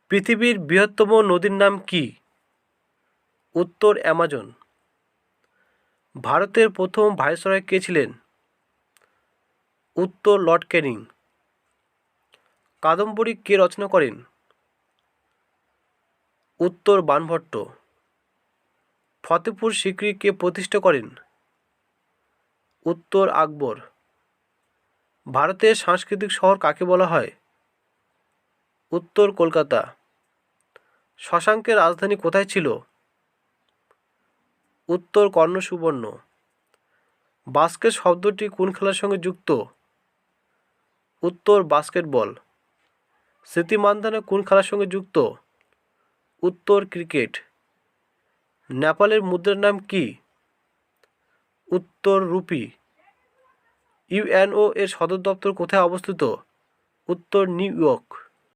পৃথিবীর বৃহত্তম নদীর নাম কি? উত্তর অ্যামাজন। ভারতের প্রথম ভাইসরয় কে ছিলেন? উত্তর লর্ড ক্যানিং। কাদম্বরী কে রচনা করেন? উত্তর বাণভট্ট। ফতেপুর সিক্রি কে প্রতিষ্ঠা করেন? উত্তর আকবর। ভারতের সাংস্কৃতিক শহর কাকে বলা হয়? উত্তর কলকাতা। শশাঙ্কের রাজধানী কোথায় ছিল? উত্তর কর্ণ সুবর্ণ। বাস্কেট শব্দটি কোন খেলার সঙ্গে যুক্ত? উত্তর বাস্কেটবল। স্মৃতি মান্ধানা কোন খেলার সঙ্গে যুক্ত? উত্তর ক্রিকেট। নেপালের মুদ্রার নাম কি? উত্তর রুপি। ইউএনও এর সদর দপ্তর কোথায় অবস্থিত? উত্তর নিউ ইয়র্ক।